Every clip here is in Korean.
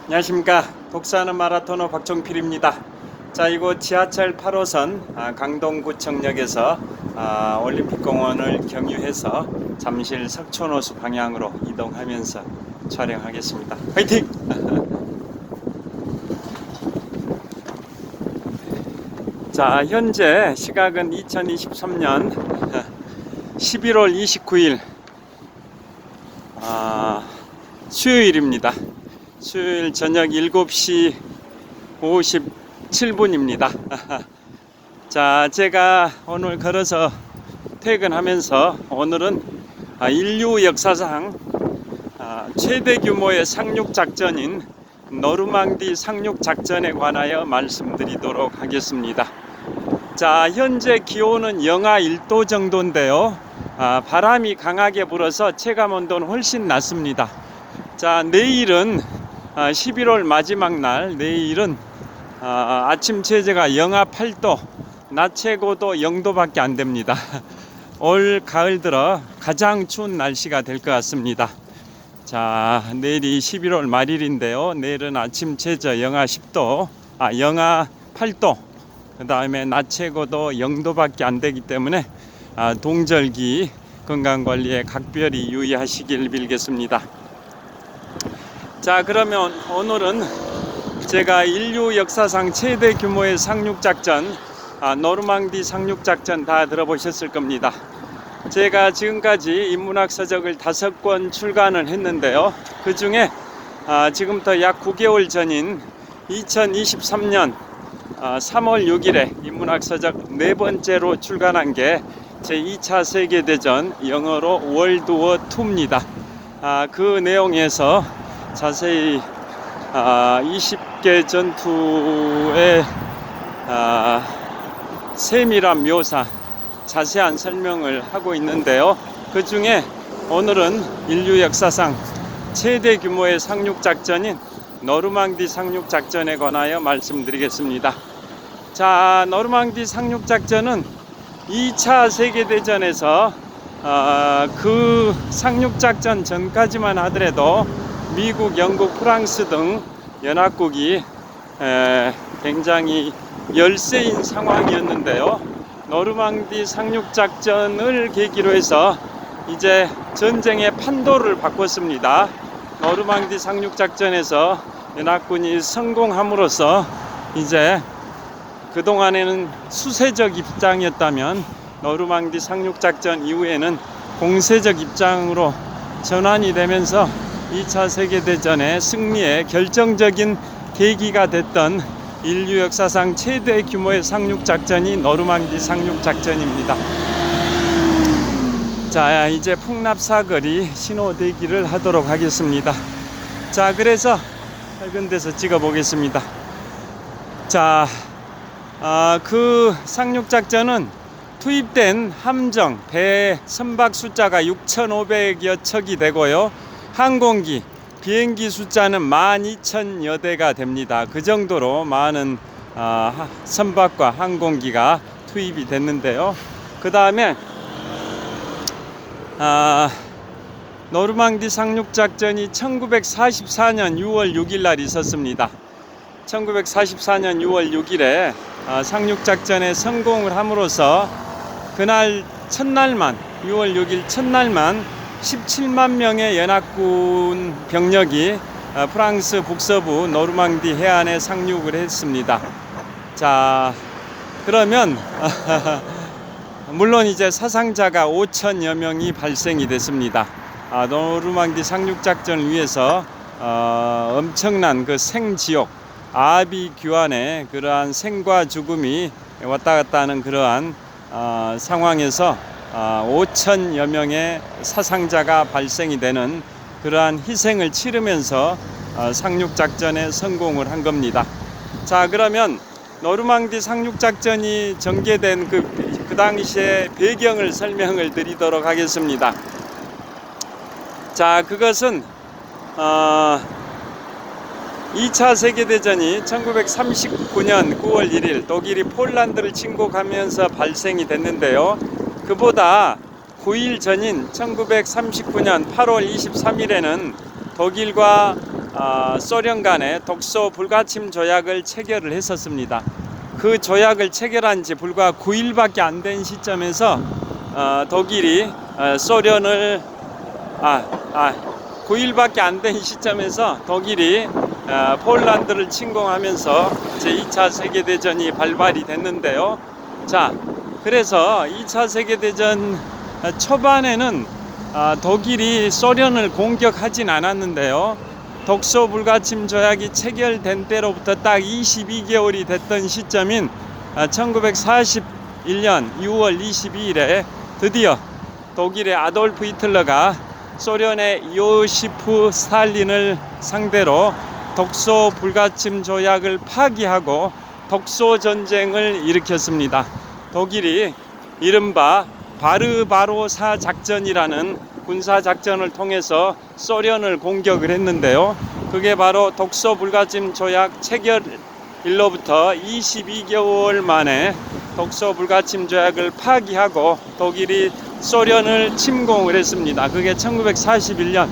안녕하십니까. 독서하는 마라토너 박종필입니다. 자, 이곳 지하철 8호선 강동구청역에서 올림픽공원을 경유해서 잠실 석촌호수 방향으로 이동하면서 촬영하겠습니다. 화이팅! 자, 현재 시각은 2023년 11월 29일 수요일입니다. 수요일 저녁 7시 57분입니다. 자, 제가 오늘 걸어서 퇴근하면서 오늘은 인류 역사상 최대 규모의 상륙작전인 노르망디 상륙작전에 관하여 말씀드리도록 하겠습니다. 자, 현재 기온은 영하 1도 정도인데요. 바람이 강하게 불어서 체감온도는 훨씬 낮습니다. 자, 내일은 11월 마지막 날, 내일은 아침 최저가 영하 8도, 낮 최고도 0도밖에 안 됩니다. 올 가을 들어 가장 추운 날씨가 될 것 같습니다. 자, 내일이 11월 말일인데요. 내일은 아침 최저 영하 10도, 영하 8도, 그 다음에 낮 최고도 0도밖에 안 되기 때문에 동절기 건강관리에 각별히 유의하시길 빌겠습니다. 자, 그러면 오늘은 제가 인류 역사상 최대 규모의 상륙작전, 노르망디 상륙작전 다 들어보셨을 겁니다. 제가 지금까지 인문학 서적을 5권 출간을 했는데요. 그 중에 지금부터 약 9개월 전인 2023년 3월 6일에 인문학 서적 4번째로 출간한 게 제2차 세계대전, 영어로 월드워 2입니다. 그 내용에서 자세히 20개 전투의 세밀한 묘사, 자세한 설명을 하고 있는데요. 그 중에 오늘은 인류 역사상 최대 규모의 상륙작전인 노르망디 상륙작전에 관하여 말씀드리겠습니다. 자, 노르망디 상륙작전은 2차 세계대전에서 그 상륙작전 전까지만 하더라도 미국, 영국, 프랑스 등 연합국이 굉장히 열세인 상황이었는데요. 노르망디 상륙작전을 계기로 해서 이제 전쟁의 판도를 바꿨습니다. 노르망디 상륙작전에서 연합군이 성공함으로써 이제 그동안에는 수세적 입장이었다면 노르망디 상륙작전 이후에는 공세적 입장으로 전환이 되면서 2차 세계대전의 승리에 결정적인 계기가 됐던 인류 역사상 최대 규모의 상륙작전이 노르망디 상륙작전입니다. 자, 이제 풍납사거리 신호 대기를 하도록 하겠습니다. 자, 그래서 밝은 데서 찍어 보겠습니다. 자, 그 상륙작전은 투입된 함정, 배 선박 숫자가 6,500여 척이 되고요. 항공기, 비행기 숫자는 12,000여 대가 됩니다. 그 정도로 많은 선박과 항공기가 투입이 됐는데요. 그 다음에 노르망디 상륙작전이 1944년 6월 6일 날 있었습니다. 1944년 6월 6일에 상륙작전에 성공을 함으로써 그날 첫날만, 6월 6일 첫날만 17만 명의 연합군 병력이 프랑스 북서부 노르망디 해안에 상륙을 했습니다. 자, 그러면 물론 이제 사상자가 5천여 명이 발생이 됐습니다. 노르망디 상륙작전을 위해서 엄청난 그 생지옥, 아비규환의 그러한 생과 죽음이 왔다 갔다 하는 그러한 상황에서 5천여 명의 사상자가 발생이 되는 그러한 희생을 치르면서 상륙작전에 성공을 한 겁니다. 자, 그러면 노르망디 상륙작전이 전개된 그 당시의 배경을 설명을 드리도록 하겠습니다. 자, 그것은 2차 세계대전이 1939년 9월 1일 독일이 폴란드를 침공하면서 발생이 됐는데요. 그보다 9일 전인 1939년 8월 23일에는 독일과 소련 간에 독소 불가침 조약을 체결을 했었습니다. 그 조약을 체결한 지 불과 9일밖에 안 된 시점에서 독일이 소련을 9일밖에 안 된 시점에서 독일이 폴란드를 침공하면서 제2차 세계대전이 발발이 됐는데요. 자, 그래서 2차 세계대전 초반에는 독일이 소련을 공격하진 않았는데요. 독소 불가침 조약이 체결된 때로부터 딱 22개월이 됐던 시점인 1941년 6월 22일에 드디어 독일의 아돌프 히틀러가 소련의 요시프 스탈린을 상대로 독소 불가침 조약을 파기하고 독소 전쟁을 일으켰습니다. 독일이 이른바 바르바로사 작전이라는 군사 작전을 통해서 소련을 공격을 했는데요. 그게 바로 독소 불가침 조약 체결일로부터 22개월 만에 독소 불가침 조약을 파기하고 독일이 소련을 침공을 했습니다. 그게 1941년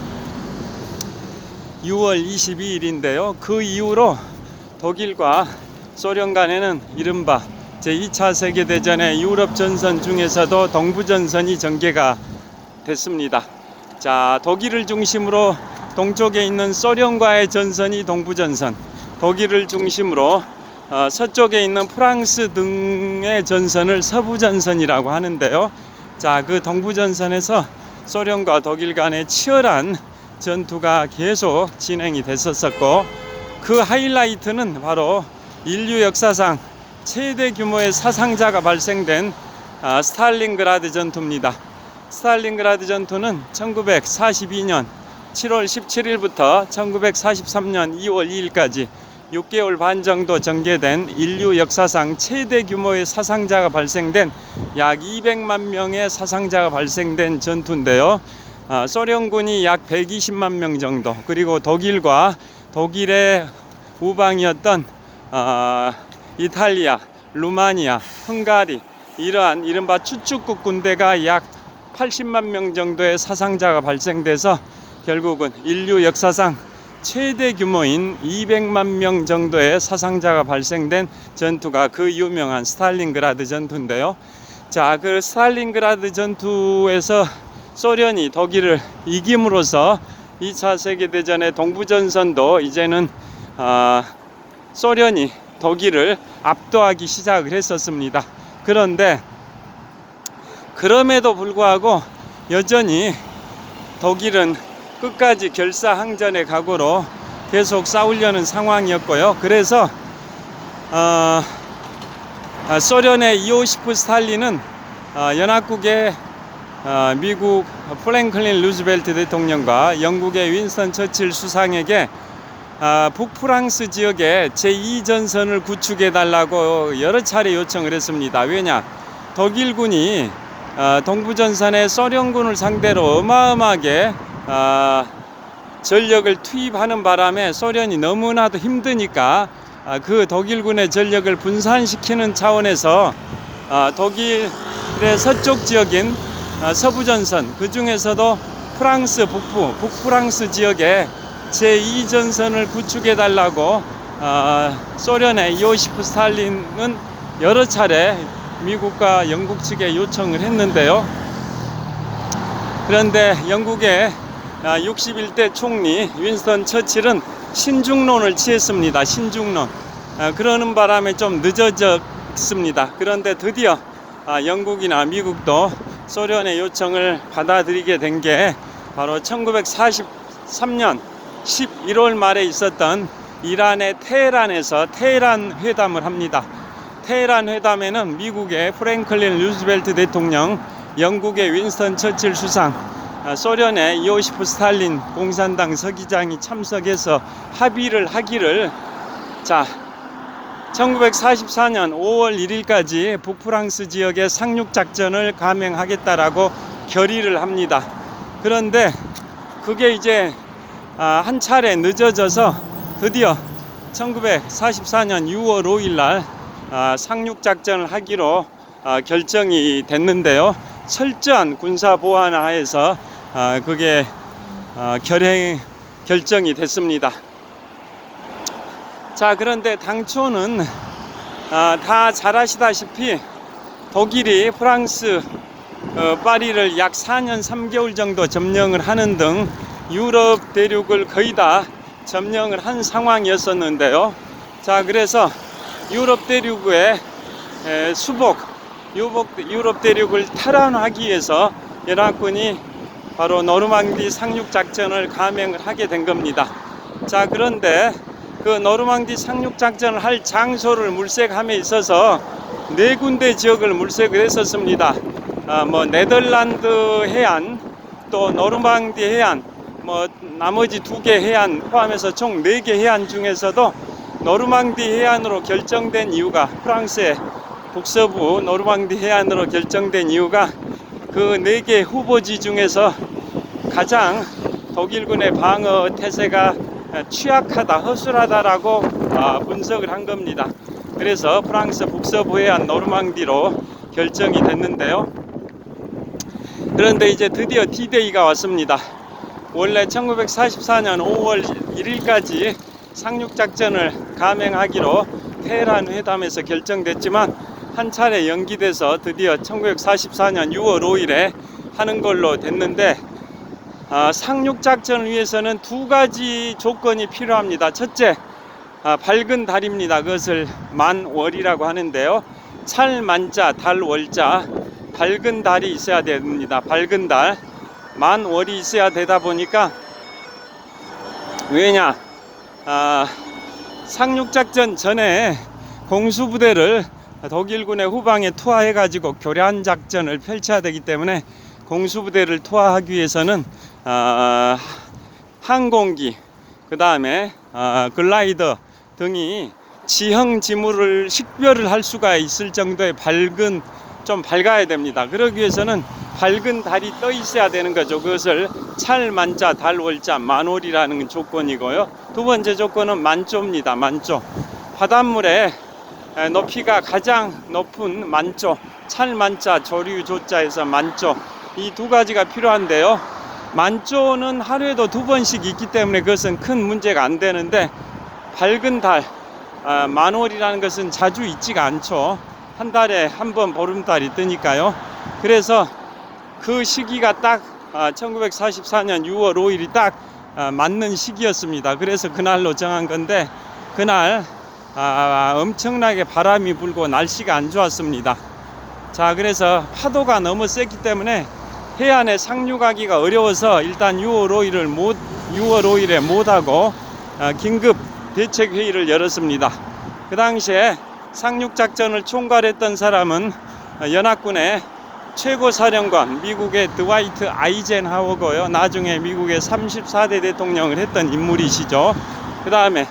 6월 22일인데요. 그 이후로 독일과 소련 간에는 이른바 제2차 세계대전의 유럽 전선 중에서도 동부전선이 전개가 됐습니다. 자, 독일을 중심으로 동쪽에 있는 소련과의 전선이 동부전선, 독일을 중심으로 서쪽에 있는 프랑스 등의 전선을 서부전선이라고 하는데요. 자, 그 동부전선에서 소련과 독일 간의 치열한 전투가 계속 진행이 됐었고, 그 하이라이트는 바로 인류 역사상 최대 규모의 사상자가 발생된 스탈린그라드 전투입니다. 스탈린그라드 전투는 1942년 7월 17일부터 1943년 2월 2일까지 6개월 반 정도 전개된 인류 역사상 최대 규모의 사상자가 발생된 약 200만 명의 사상자가 발생된 전투인데요. 소련군이 약 120만 명 정도, 그리고 독일과 독일의 우방이었던 이탈리아, 루마니아, 헝가리, 이러한 이른바 추축국 군대가 약 80만 명 정도의 사상자가 발생돼서 결국은 인류 역사상 최대 규모인 200만 명 정도의 사상자가 발생된 전투가 그 유명한 스탈린그라드 전투인데요. 자, 그 스탈린그라드 전투에서 소련이 독일을 이김으로써 2차 세계대전의 동부전선도 이제는 소련이 독일을 압도하기 시작을 했었습니다. 그런데 그럼에도 불구하고 여전히 독일은 끝까지 결사항전의 각오로 계속 싸우려는 상황이었고요. 그래서 소련의 이오시프 스탈린은 연합국의 미국 프랭클린 루즈벨트 대통령과 영국의 윈스턴 처칠 수상에게 북프랑스 지역에 제2전선을 구축해달라고 여러 차례 요청을 했습니다. 왜냐? 독일군이 동부전선에 소련군을 상대로 어마어마하게 전력을 투입하는 바람에 소련이 너무나도 힘드니까 그 독일군의 전력을 분산시키는 차원에서 독일의 서쪽 지역인 서부전선, 그 중에서도 프랑스 북부, 북프랑스 지역에 제2전선을 구축해달라고 소련의 이오시프 스탈린은 여러 차례 미국과 영국 측에 요청을 했는데요. 그런데 영국의 61대 총리 윈스턴 처칠은 신중론을 취했습니다. 신중론. 그러는 바람에 좀 늦어졌습니다. 그런데 드디어 영국이나 미국도 소련의 요청을 받아들이게 된 게 바로 1943년 11월 말에 있었던 이란의 테헤란에서 테헤란 회담을 합니다. 테헤란 회담에는 미국의 프랭클린 루즈벨트 대통령, 영국의 윈스턴 처칠 수상, 소련의 이오시프 스탈린 공산당 서기장이 참석해서 합의를 하기를 1944년 5월 1일까지 북프랑스 지역의 상륙작전을 감행하겠다라고 결의를 합니다. 그런데 그게 이제 한 차례 늦어져서 드디어 1944년 6월 5일 날 상륙작전을 하기로 결정이 됐는데요. 철저한 군사 보안 하에서 그게 결정이 됐습니다. 자, 그런데 당초는 다 잘 아시다시피 독일이 프랑스 파리를 약 4년 3개월 정도 점령을 하는 등 유럽 대륙을 거의 다 점령을 한 상황이었었는데요. 자, 그래서 유럽 대륙의 수복, 유럽 대륙을 탈환하기 위해서 연합군이 바로 노르망디 상륙 작전을 감행을 하게 된 겁니다. 자, 그런데 그 노르망디 상륙 작전을 할 장소를 물색함에 있어서 4군데 지역을 물색을 했었습니다. 네덜란드 해안, 또 노르망디 해안, 나머지 2개 해안 포함해서 총 4개 해안 중에서도 노르망디 해안으로 결정된 이유가, 프랑스의 북서부 노르망디 해안으로 결정된 이유가 그 4개 후보지 중에서 가장 독일군의 방어 태세가 취약하다, 허술하다라고 분석을 한 겁니다. 그래서 프랑스 북서부 해안 노르망디로 결정이 됐는데요. 그런데 이제 드디어 D-Day가 왔습니다. 원래 1944년 5월 1일까지 상륙작전을 감행하기로 테헤란 회담에서 결정됐지만 한 차례 연기돼서 드디어 1944년 6월 5일에 하는 걸로 됐는데, 상륙작전을 위해서는 2가지 조건이 필요합니다. 첫째, 밝은 달입니다. 그것을 만월이라고 하는데요. 찰만자, 달월자, 밝은 달이 있어야 됩니다. 밝은 달, 만월이 있어야 되다 보니까, 왜냐, 상륙작전 전에 공수부대를 독일군의 후방에 투하해 가지고 교란 작전을 펼쳐야 되기 때문에 공수부대를 투하하기 위해서는 항공기, 그 다음에 글라이더 등이 지형 지물을 식별을 할 수가 있을 정도의 좀 밝아야 됩니다. 그러기 위해서는 밝은 달이 떠 있어야 되는 거죠. 그것을 찰만자, 달월자, 만월이라는 조건이고요. 2번째 조건은 만조입니다. 만조. 바닷물의 높이가 가장 높은 만조, 찰만자, 조류조자에서 만조, 이 2가지가 필요한데요. 만조는 하루에도 2번씩 있기 때문에 그것은 큰 문제가 안 되는데, 밝은 달, 만월이라는 것은 자주 있지가 않죠. 한 달에 한 번 보름달이 뜨니까요. 그래서 그 시기가 딱 1944년 6월 5일이 딱 맞는 시기였습니다. 그래서 그날로 정한 건데, 그날 엄청나게 바람이 불고 날씨가 안 좋았습니다. 자, 그래서 파도가 너무 셌기 때문에 해안에 상륙하기가 어려워서 일단 6월 5일에 못하고 긴급 대책회의를 열었습니다. 그 당시에 상륙작전을 총괄했던 사람은 연합군의 최고사령관, 미국의 드와이트 아이젠하워고요. 나중에 미국의 34대 대통령을 했던 인물이시죠. 그 다음에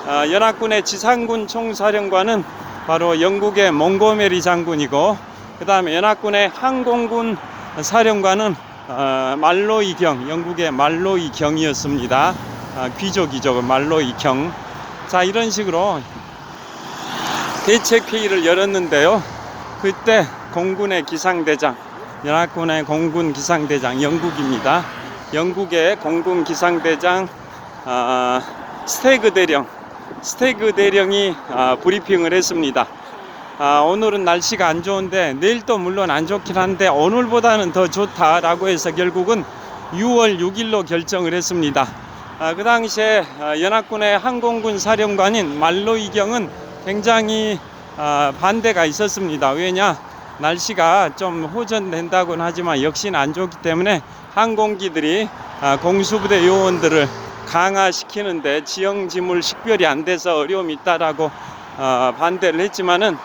연합군의 지상군 총사령관은 바로 영국의 몽고메리 장군이고, 그 다음에 연합군의 항공군 사령관은 말로이 경, 영국의 말로이 경이었습니다. 귀족이죠, 말로이 경. 자, 이런 식으로 대책회의를 열었는데요. 그때 공군의 기상대장, 연합군의 공군 기상대장, 영국입니다. 영국의 공군 기상대장 스테그 대령이 브리핑을 했습니다. 오늘은 날씨가 안 좋은데, 내일도 물론 안 좋긴 한데 오늘보다는 더 좋다라고 해서 결국은 6월 6일로 결정을 했습니다. 그 당시에 연합군의 항공군 사령관인 말로이 경은 굉장히 반대가 있었습니다. 왜냐, 날씨가 좀 호전된다고는 하지만 역시는 안 좋기 때문에 항공기들이 공수부대 요원들을 강화시키는데 지형지물 식별이 안 돼서 어려움이 있다라고 반대를 했지만은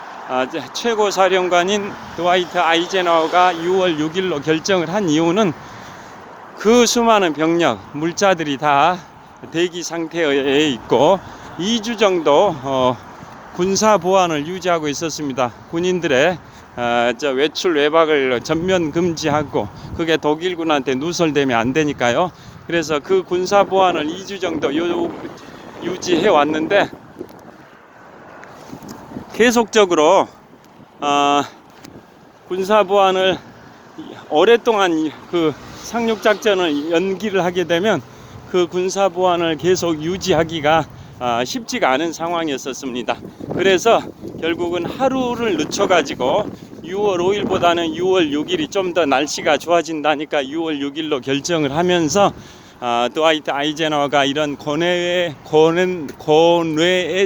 최고 사령관인 드와이트 아이젠하워가 6월 6일로 결정을 한 이유는 그 수많은 병력, 물자들이 다 대기 상태에 있고 2주 정도 군사 보안을 유지하고 있었습니다. 군인들의 외출 외박을 전면 금지하고, 그게 독일군한테 누설되면 안 되니까요. 그래서 그 군사 보안을 2주 정도 유지해 왔는데, 계속적으로 군사 보안을 오랫동안 그 상륙작전을 연기를 하게 되면 그 군사 보안을 계속 유지하기가 쉽지가 않은 상황이었습니다. 그래서 결국은 하루를 늦춰가지고 6월 5일보다는 6월 6일이 좀 더 날씨가 좋아진다니까 6월 6일로 결정을 하면서 드와이트 아이젠하워가 이런 고뇌에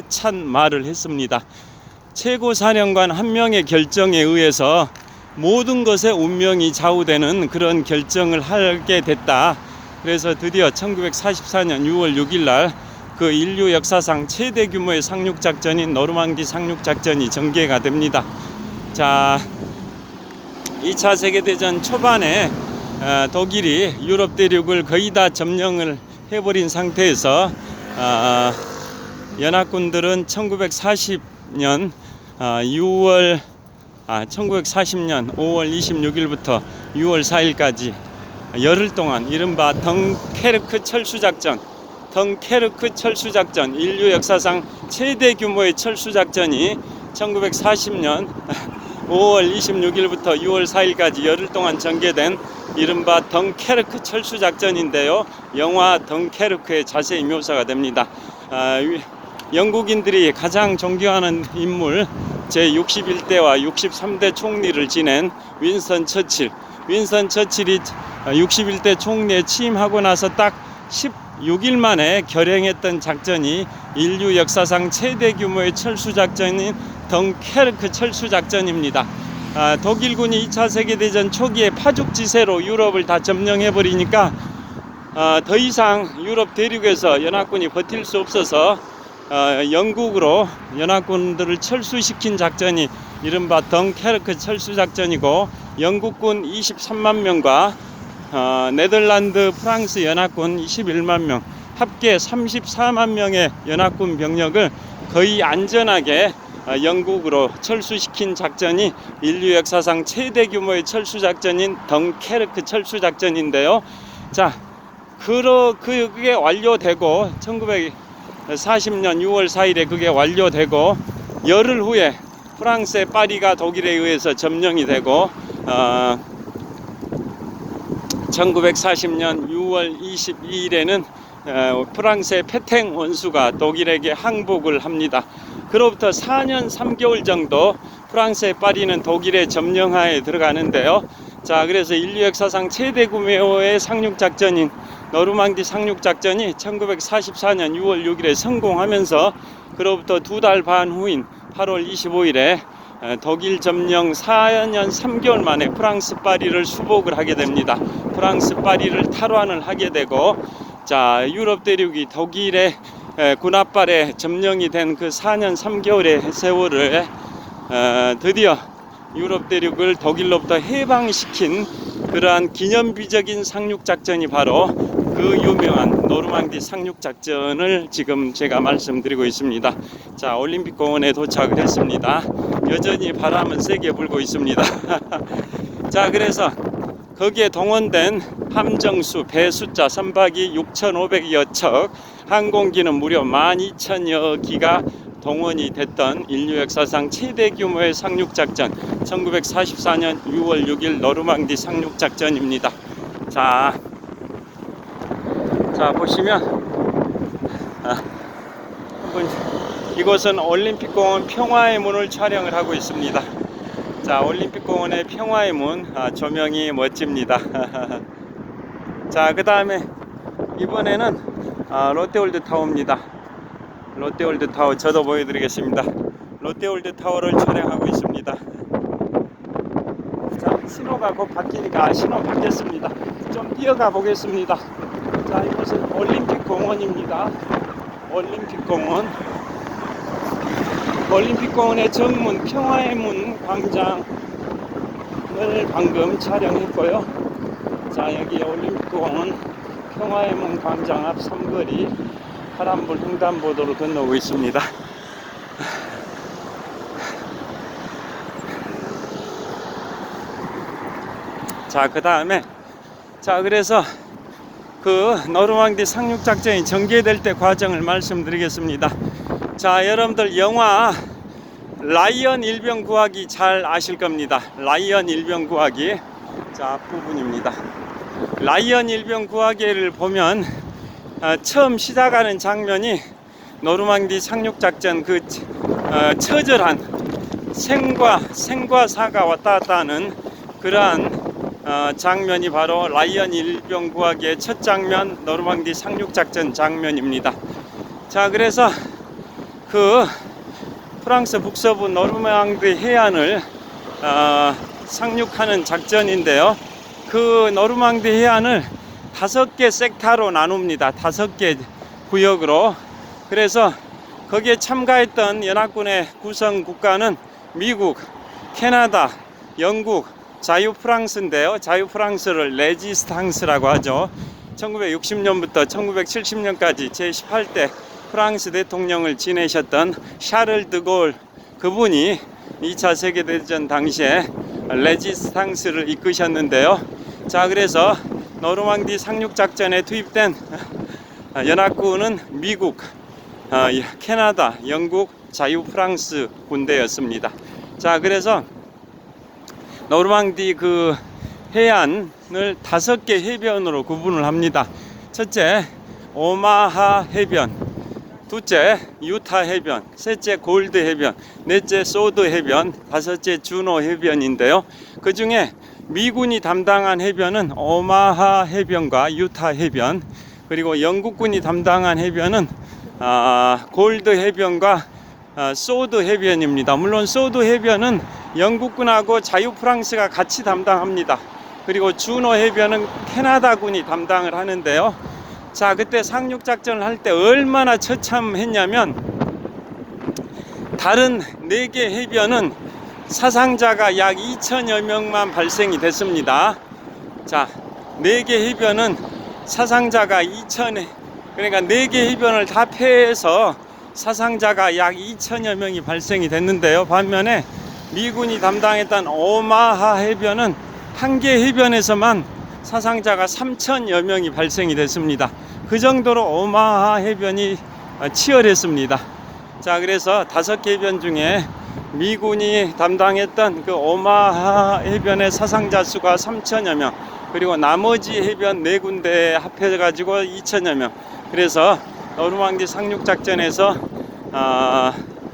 찬 말을 했습니다. 최고사령관 한 명의 결정에 의해서 모든 것의 운명이 좌우되는 그런 결정을 하게 됐다. 그래서 드디어 1944년 6월 6일 날 그 인류 역사상 최대 규모의 상륙작전인 노르망디 상륙작전이 전개가 됩니다. 자, 2차 세계대전 초반에 독일이 유럽 대륙을 거의 다 점령을 해버린 상태에서 연합군들은 1940년 5월 26일부터 6월 4일까지 열흘 동안 이른바 덩케르크 철수작전, 인류 역사상 최대 규모의 철수작전이 1940년 5월 26일부터 6월 4일까지 열흘 동안 전개된 이른바 덩케르크 철수작전인데요. 영화 덩케르크의 자세히 묘사가 됩니다. 영국인들이 가장 존경하는 인물 제61대와 63대 총리를 지낸 윈스턴 처칠이 61대 총리에 취임하고 나서 딱 16일 만에 결행했던 작전이 인류 역사상 최대 규모의 철수작전인 덩케르크 철수작전입니다. 독일군이 2차 세계대전 초기에 파죽지세로 유럽을 다 점령해버리니까 더 이상 유럽 대륙에서 연합군이 버틸 수 없어서 영국으로 연합군들을 철수시킨 작전이 이른바 덩케르크 철수작전이고 영국군 23만 명과 네덜란드, 프랑스 연합군 21만 명 합계 34만 명의 연합군 병력을 거의 안전하게 영국으로 철수시킨 작전이 인류 역사상 최대 규모의 철수작전인 덩케르크 철수작전인데요. 자, 그게 완료되고 1940년 6월 4일에 그게 완료되고 열흘 후에 프랑스의 파리가 독일에 의해서 점령이 되고 1940년 6월 22일에는 프랑스의 페탱 원수가 독일에게 항복을 합니다. 그로부터 4년 3개월 정도 프랑스의 파리는 독일의 점령하에 들어가는데요. 자, 그래서 인류 역사상 최대 규모의 상륙작전인 노르망디 상륙작전이 1944년 6월 6일에 성공하면서 그로부터 2달 반 후인 8월 25일에 독일 점령 4년 3개월 만에 프랑스 파리를 수복을 하게 됩니다. 프랑스 파리를 탈환을 하게 되고, 자, 유럽 대륙이 독일의 군합발에 점령이 된 그 4년 3개월의 세월을 드디어 유럽 대륙을 독일로부터 해방시킨 그러한 기념비적인 상륙작전이 바로 그 유명한 노르망디 상륙작전을 지금 제가 말씀드리고 있습니다. 자, 올림픽공원에 도착을 했습니다. 여전히 바람은 세게 불고 있습니다. 자, 그래서 거기에 동원된 함정수, 배 숫자 선박이 6,500여 척, 항공기는 무려 12,000여 기가 동원이 됐던 인류 역사상 최대 규모의 상륙작전 1944년 6월 6일 노르망디 상륙작전입니다. 자 보시면 이곳은 올림픽공원 평화의 문을 촬영을 하고 있습니다. 자, 올림픽공원의 평화의 문 조명이 멋집니다. 자, 그 다음에 이번에는 롯데월드타워입니다. 롯데월드타워 저도 보여드리겠습니다. 롯데월드타워를 촬영하고 있습니다. 자, 신호가 곧 바뀌니까 신호 바뀌었습니다. 좀 뛰어가 보겠습니다. 자, 이곳은 올림픽공원입니다. 올림픽공원의 정문 평화의 문 광장을 방금 촬영했고요. 자, 여기 올림픽공원 평화의 문 광장 앞 삼거리 파란불 횡단보도로 건너고 있습니다. 자, 그 다음에 그래서 그 노르망디 상륙작전이 전개될 때 과정을 말씀드리겠습니다. 자, 여러분들 영화 라이언 일병 구하기 잘 아실 겁니다. 라이언 일병 구하기. 자, 앞부분입니다. 라이언 일병 구하기를 보면 처음 시작하는 장면이 노르망디 상륙작전 그 처절한 생과 사가 왔다 갔다 하는 그러한 장면이 바로 라이언 일병 구하기의 첫 장면, 노르망디 상륙작전 장면입니다. 자, 그래서 그 프랑스 북서부 노르망디 해안을 상륙하는 작전인데요. 그 노르망디 해안을 5개 섹타로 나눕니다. 5개 구역으로. 그래서 거기에 참가했던 연합군의 구성 국가는 미국, 캐나다, 영국, 자유프랑스인데요. 자유프랑스를 레지스탕스라고 하죠. 1960년부터 1970년까지 제18대 프랑스 대통령을 지내셨던 샤를 드골, 그분이 2차 세계대전 당시에 레지스탕스를 이끄셨는데요. 자, 그래서 노르망디 상륙작전에 투입된 연합군은 미국, 캐나다, 영국, 자유프랑스 군대였습니다. 자, 그래서 노르망디 그 해안을 5개 해변으로 구분을 합니다. 첫째, 오마하 해변, 둘째, 유타 해변, 셋째, 골드 해변, 넷째, 소드 해변, 다섯째, 주노 해변인데요. 그 중에 미군이 담당한 해변은 오마하 해변과 유타 해변, 그리고 영국군이 담당한 해변은 골드 해변과 소드 해변입니다. 물론 소드 해변은 영국군하고 자유프랑스가 같이 담당합니다. 그리고 주노 해변은 캐나다군이 담당을 하는데요. 자, 그때 상륙작전을 할 때 얼마나 처참했냐면, 다른 4개 해변은 사상자가 약 2천여 명만 발생이 됐습니다. 자, 4개 해변은 사상자가 2천에, 그러니까 4개 해변을 다 폐해서 사상자가 약 2천여 명이 발생이 됐는데요. 반면에 미군이 담당했던 오마하 해변은 1개 해변에서만 사상자가 3천여 명이 발생이 됐습니다. 그 정도로 오마하 해변이 치열했습니다. 자, 그래서 5개 해변 중에 미군이 담당했던 그 오마하 해변의 사상자 수가 3천여 명, 그리고 나머지 해변 4군데 합해가지고 2천여 명. 그래서 노르망디 상륙작전에서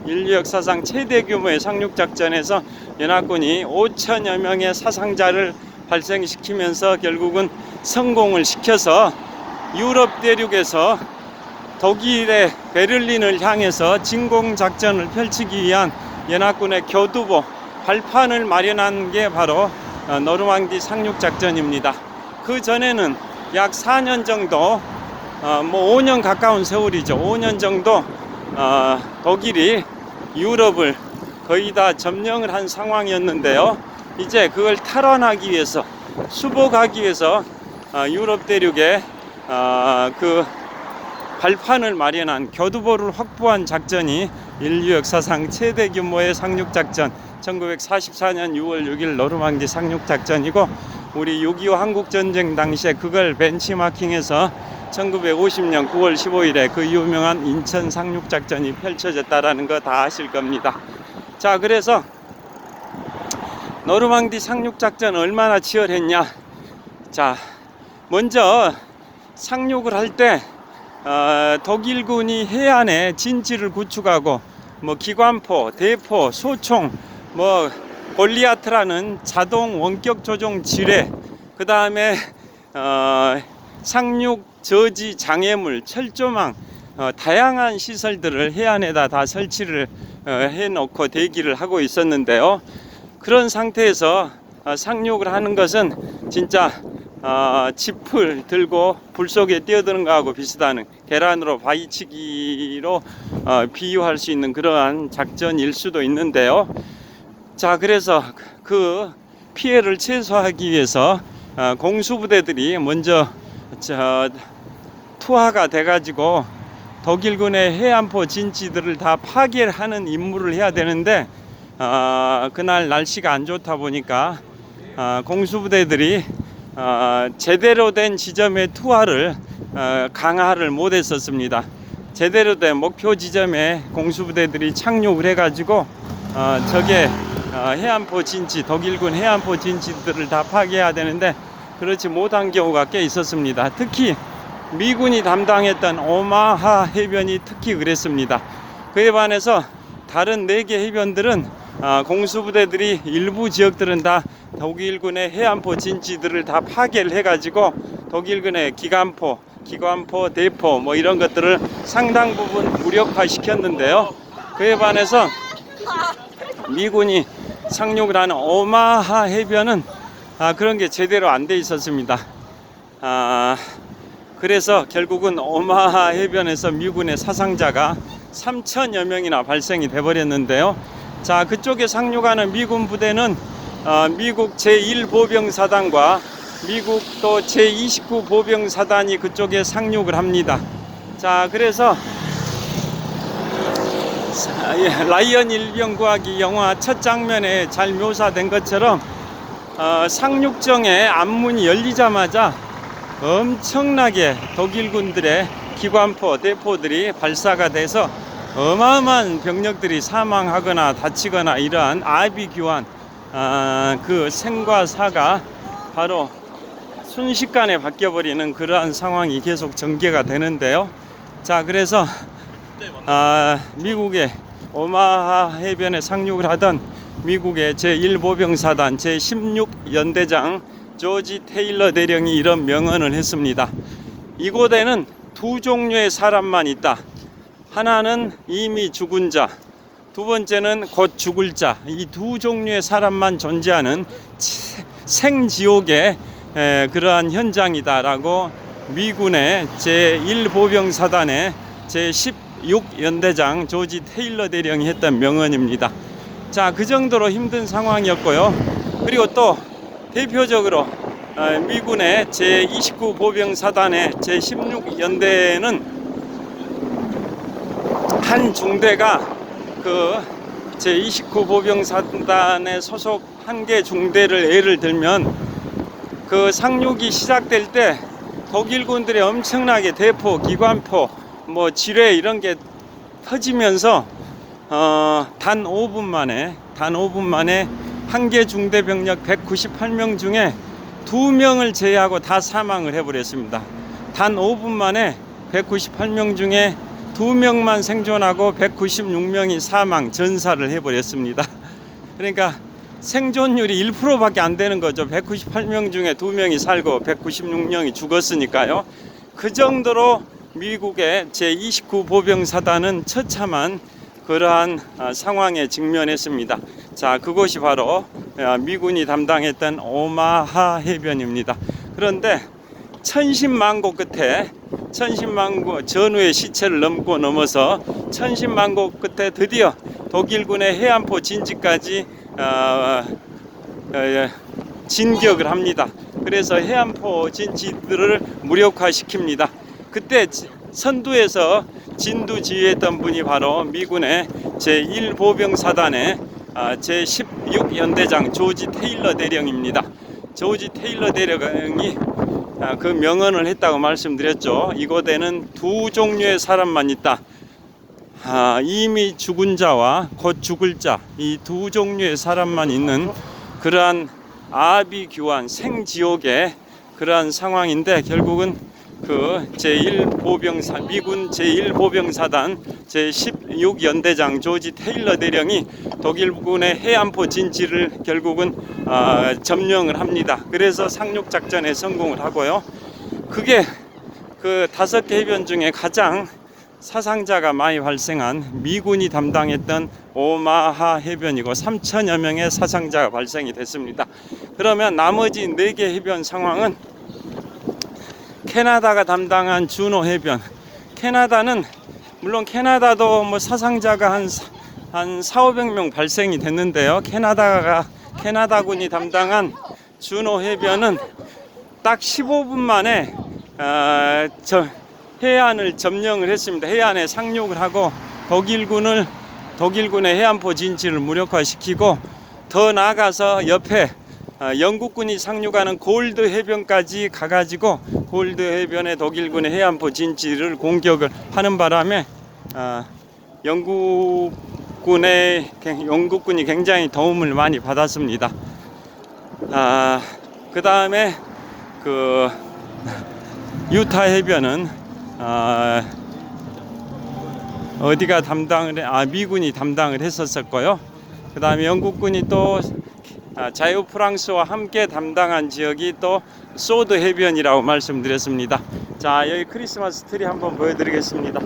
인류 역사상 최대 규모의 상륙작전에서 연합군이 5천여 명의 사상자를 발생시키면서 결국은 성공을 시켜서 유럽 대륙에서 독일의 베를린을 향해서 진공작전을 펼치기 위한 연합군의 교두보, 발판을 마련한 게 바로 노르망디 상륙작전입니다. 그 전에는 약 4년 정도, 5년 가까운 세월이죠. 5년 정도 독일이 유럽을 거의 다 점령을 한 상황이었는데요. 이제 그걸 탈환하기 위해서, 수복하기 위해서 유럽 대륙에 그 발판을 마련한, 교두보를 확보한 작전이 인류 역사상 최대 규모의 상륙작전, 1944년 6월 6일 노르망디 상륙작전이고, 우리 6.25 한국전쟁 당시에 그걸 벤치마킹해서 1950년 9월 15일에 그 유명한 인천 상륙작전이 펼쳐졌다라는 거 다 아실 겁니다. 자, 그래서 노르망디 상륙작전 얼마나 치열했냐. 자, 먼저 상륙을 할 때 독일군이 해안에 진지를 구축하고 기관포, 대포, 소총, 골리아트라는 자동 원격 조종 지뢰, 그 다음에 상륙 저지 장애물, 철조망, 다양한 시설들을 해안에다 다 설치를 해놓고 대기를 하고 있었는데요. 그런 상태에서 상륙을 하는 것은 진짜 짚을 들고 불 속에 뛰어드는 거하고 비슷한, 계란으로 바위치기로 비유할 수 있는 그러한 작전일 수도 있는데요. 자, 그래서 그 피해를 최소화하기 위해서 공수부대들이 먼저 투하가 돼가지고 독일군의 해안포 진지들을 다 파괴하는 임무를 해야 되는데, 그날 날씨가 안 좋다 보니까 공수부대들이 제대로 된 지점의 투하를 강화를 못했었습니다. 제대로 된 목표 지점에 공수부대들이 착륙을 해가지고 적의 해안포 진지, 독일군 해안포 진지들을 다 파괴해야 되는데 그렇지 못한 경우가 꽤 있었습니다. 특히 미군이 담당했던 오마하 해변이 특히 그랬습니다. 그에 반해서 다른 4개 해변들은 공수부대들이 일부 지역들은 다 독일군의 해안포 진지들을 다 파괴를 해가지고 독일군의 기관포, 대포 뭐 이런 것들을 상당 부분 무력화 시켰는데요. 그에 반해서 미군이 상륙을 하는 오마하 해변은 그런 게 제대로 안 돼 있었습니다. 그래서 결국은 오마하 해변에서 미군의 사상자가 3천여 명이나 발생이 돼 버렸는데요. 자, 그쪽에 상륙하는 미군 부대는 미국 제1보병사단과 미국 또 제29보병사단이 그쪽에 상륙을 합니다. 자, 그래서 라이언 일병구하기 영화 첫 장면에 잘 묘사된 것처럼 상륙정의 앞문이 열리자마자 엄청나게 독일군들의 기관포, 대포들이 발사가 돼서 어마어마한 병력들이 사망하거나 다치거나 이러한 아비규환 그 생과 사가 바로 순식간에 바뀌어버리는 그러한 상황이 계속 전개가 되는데요. 자, 그래서 미국의 오마하 해변에 상륙을 하던 미국의 제1보병사단 제16연대장 조지 테일러 대령이 이런 명언을 했습니다. 이곳에는 2종류의 사람만 있다. 하나는 이미 죽은 자, 두 번째는 곧 죽을 자. 이 2종류의 사람만 존재하는 생지옥의 그러한 현장이다라고 미군의 제1보병사단의 제16연대장 조지 테일러 대령이 했던 명언입니다. 자, 그 정도로 힘든 상황이었고요. 그리고 또 대표적으로 미군의 제29보병사단의 제16연대는 한 중대가 그 제29보병사단에 소속 한 개 중대를 예를 들면 그 상륙이 시작될 때 독일군들의 엄청나게 대포, 기관포, 뭐 지뢰 이런 게 터지면서 단 5분 만에 한 개 중대 병력 198명 중에 2명을 제외하고 다 사망을 해버렸습니다. 단 5분 만에 198명 중에 2명만 생존하고 196명이 사망, 전사를 해버렸습니다. 그러니까 생존율이 1%밖에 안 되는 거죠. 198명 중에 2명이 살고 196명이 죽었으니까요. 그 정도로 미국의 제29보병사단은 처참한 그러한 상황에 직면했습니다. 자, 그곳이 바로 미군이 담당했던 오마하 해변입니다. 그런데 천신만고 끝에 전후의 시체를 넘어서 천신만고 끝에 드디어 독일군의 해안포 진지까지 진격을 합니다. 그래서 해안포 진지들을 무력화시킵니다. 그때 선두에서 진두지휘했던 분이 바로 미군의 제1보병사단의 제16연대장 조지 테일러 대령입니다. 조지 테일러 대령이 그 명언을 했다고 말씀드렸죠. 이곳에는 2종류의 사람만 있다. 이미 죽은 자와 곧 죽을 자, 이 2종류의 사람만 있는 그러한 아비규환 생지옥의 그러한 상황인데, 결국은 그 미군 제1보병사단 제16연대장 조지 테일러 대령이 독일군의 해안포 진지를 결국은 점령을 합니다. 그래서 상륙작전에 성공을 하고요. 그게 그 5개 해변 중에 가장 사상자가 많이 발생한 미군이 담당했던 오마하 해변이고 3천여 명의 사상자가 발생이 됐습니다. 그러면 나머지 4개 해변 상황은 캐나다가 담당한 주노 해변. 캐나다는 물론 캐나다도 뭐 사상자가 한 4,500명 발생이 됐는데요. 캐나다군이 담당한 주노 해변은 딱 15분 만에 해안을 점령을 했습니다. 해안에 상륙을 하고 독일군의 해안포 진지를 무력화시키고, 더 나아가서 옆에 영국군이 상륙하는 골드 해변까지 가가지고 골드 해변의 독일군의 해안포 진지를 공격을 하는 바람에 영국군이 굉장히 도움을 많이 받았습니다. 그 다음에 유타 해변은 어디가 미군이 담당을 했었고요. 그 다음에 영국군이 또 자유 프랑스와 함께 담당한 지역이 또 소드 해변이라고 말씀드렸습니다. 자, 여기 크리스마스 트리 한번 보여드리겠습니다.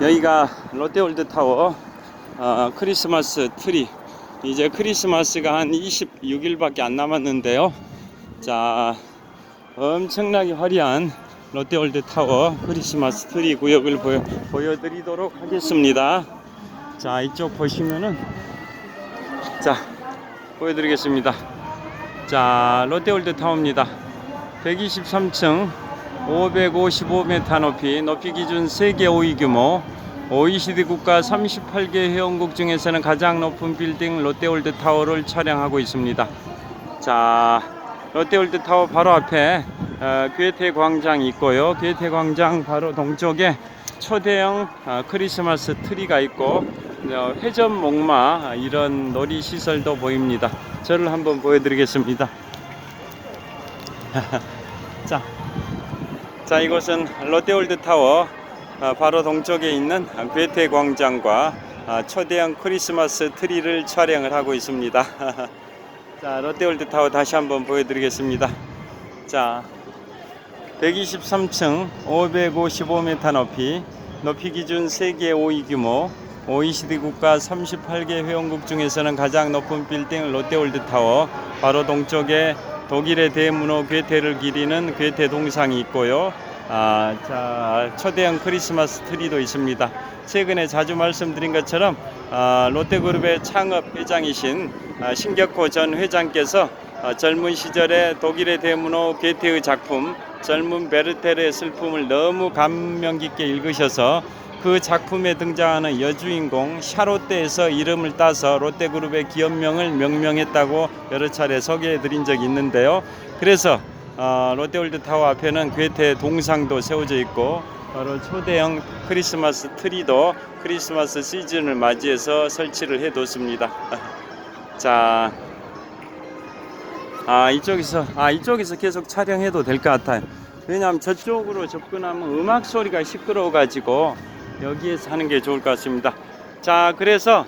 여기가 롯데월드타워 크리스마스 트리. 이제 크리스마스가 한 26일밖에 안 남았는데요. 자, 엄청나게 화려한 롯데월드타워 크리스마스 트리 구역을 보여드리도록 하겠습니다. 자, 이쪽 보시면은, 자, 보여드리겠습니다. 자, 롯데월드타워입니다. 123층 555m 높이 기준 세계 5위 규모 OECD 국가 38개 회원국 중에서는 가장 높은 빌딩 롯데월드타워를 촬영하고 있습니다. 자, 롯데월드타워 바로 앞에 괴테 광장이 있고요. 괴테 광장 바로 동쪽에 초대형 크리스마스 트리가 있고 회전 목마 이런 놀이 시설도 보입니다. 저를 한번 보여드리겠습니다. 자, 이곳은 롯데월드타워 바로 동쪽에 있는 괴테 광장과 초대형 크리스마스 트리를 촬영을 하고 있습니다. 자, 롯데월드타워 다시 한번 보여드리겠습니다. 자, 123층 555m 높이 기준 세계 5위 규모 OECD 국가 38개 회원국 중에서는 가장 높은 빌딩 롯데월드타워 바로 동쪽에 독일의 대문호 괴테를 기리는 괴테 동상이 있고요. 자, 초대형 크리스마스 트리도 있습니다. 최근에 자주 말씀드린 것처럼 롯데그룹의 창업 회장이신 신격호 전 회장께서 젊은 시절에 독일의 대문호 괴테의 작품 젊은 베르테르의 슬픔을 너무 감명 깊게 읽으셔서 그 작품에 등장하는 여주인공 샤롯데에서 이름을 따서 롯데그룹의 기업명을 명명했다고 여러 차례 소개해 드린 적이 있는데요. 그래서 롯데월드타워 앞에는 괴테 동상도 세워져 있고 바로 초대형 크리스마스 트리도 크리스마스 시즌을 맞이해서 설치를 해뒀습니다. 자, 이쪽에서 계속 촬영해도 될 것 같아요. 왜냐하면 저쪽으로 접근하면 음악 소리가 시끄러워 가지고 여기에서 하는 게 좋을 것 같습니다. 자, 그래서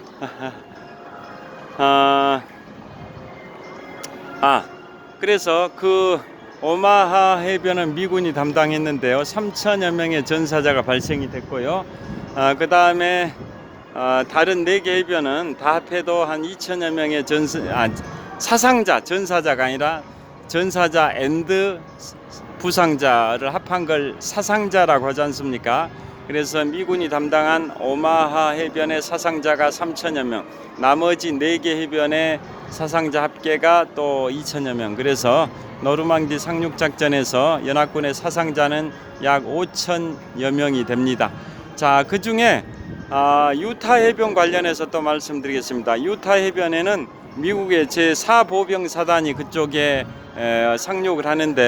그래서 그 오마하 해변은 미군이 담당했는데요. 3천여 명의 전사자가 발생이 됐고요. 그 다음에 다른 4개 해변은 다 합해도 한 2천여 명의 전사자가 아니라 전사자 앤드 부상자를 합한 걸 사상자라고 하지 않습니까? 그래서 미군이 담당한 오마하 해변의 사상자가 3천여 명, 나머지 4개 해변의 사상자 합계가 또 2천여 명. 그래서 노르망디 상륙작전에서 연합군의 사상자는 약 5천여 명이 됩니다. 자, 그 중에 유타 해변 관련해서 또 말씀드리겠습니다. 유타 해변에는 미국의 제4보병사단이 그쪽에 상륙을 하는데